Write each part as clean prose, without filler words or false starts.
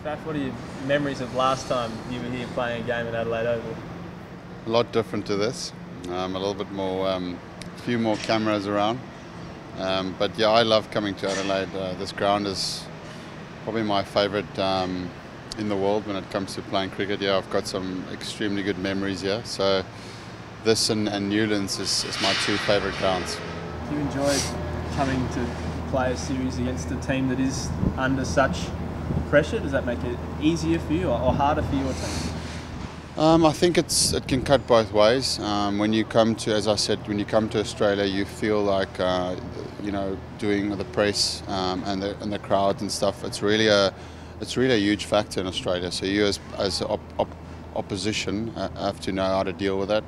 Faf, what are your memories of last time you were here playing a game at Adelaide Oval? A lot different to this. A little bit more, a few more cameras around. But yeah, I love coming to Adelaide. This ground is probably my favourite in the world when it comes to playing cricket. Yeah, I've got some extremely good memories here. So this and Newlands is my two favourite grounds. Do you enjoy coming to play a series against a team that is under such pressure? Does that make it easier for you or harder for your team? I think it can cut both ways. When you come to, as I said, when you come to Australia, you feel like doing the press and the crowd and stuff. It's really a huge factor in Australia. So you as opposition have to know how to deal with that.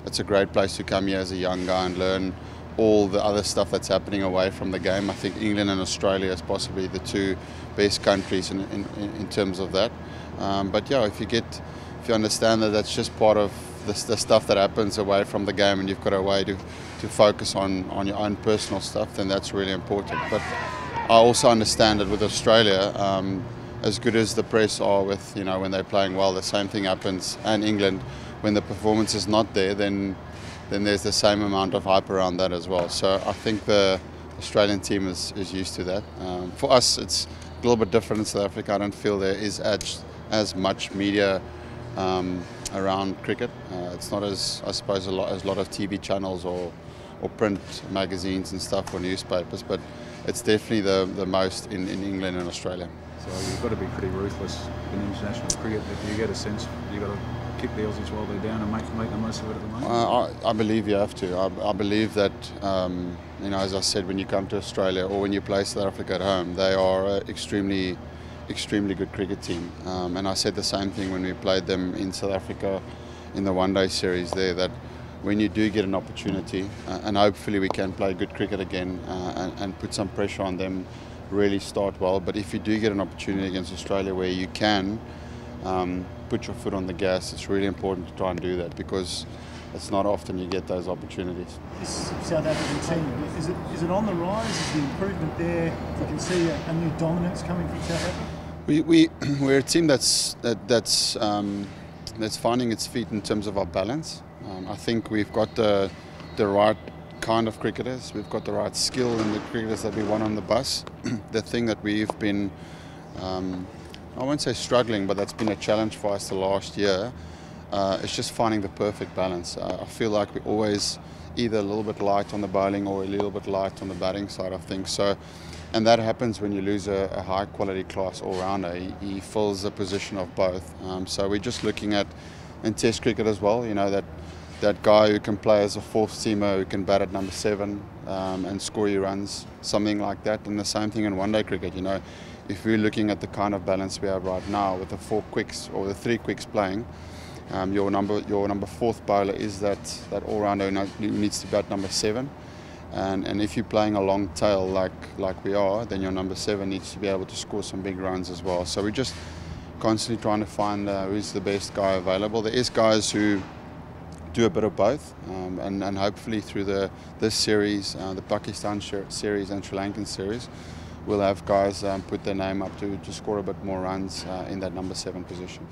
It's a great place to come here as a young guy and learn all the other stuff that's happening away from the game. I think England and Australia is possibly the two best countries in terms of that. But yeah, if you understand that that's just part of the stuff that happens away from the game, and you've got a way to focus on your own personal stuff, then that's really important. But I also understand that with Australia, as good as the press are with when they're playing well, the same thing happens. And England, when the performance is not there, then there's the same amount of hype around that as well. So I think the Australian team is used to that. For us, it's a little bit different in South Africa. I don't feel there is as much media around cricket. It's not as, I suppose, a lot of TV channels or print magazines and stuff or newspapers, but it's definitely the most in England and Australia. So you've got to be pretty ruthless in international cricket. If you get a sense, you've got to kick the Aussies while they're down and make the most of it at the moment. I believe you have to. I believe that as I said, when you come to Australia or when you play South Africa at home, they are extremely good cricket team. And I said the same thing when we played them in South Africa in the one-day series there, that when you do get an opportunity, and hopefully we can play good cricket again and put some pressure on them, really start well. But if you do get an opportunity against Australia where you can put your foot on the gas, it's really important to try and do that, because it's not often you get those opportunities. This South African team, is it on the rise? Is the improvement there? You can see a new dominance coming from South Africa? We're a team that's finding its feet in terms of our balance. I think we've got the right kind of cricketers. We've got the right skill in the cricketers that we want on the bus. The thing that we've been, I won't say struggling, but that's been a challenge for us the last year. It's just finding the perfect balance. I feel like we're always either a little bit light on the bowling or a little bit light on the batting side of things. And that happens when you lose a high quality class all-rounder. He fills the position of both. So we're just looking at, in Test cricket as well, that guy who can play as a fourth seamer, who can bat at number 7 and score your runs, something like that. And the same thing in one-day cricket. If we're looking at the kind of balance we have right now with the 4 quicks or the 3 quicks playing, your number 4th bowler is that all-rounder who needs to bat number 7. And if you're playing a long tail like we are, then your number 7 needs to be able to score some big runs as well. So we're just constantly trying to find who's the best guy available. There is guys who do a bit of both, and hopefully through this series, the Pakistan series and Sri Lankan series, we'll have guys put their name up to score a bit more runs in that number 7 position.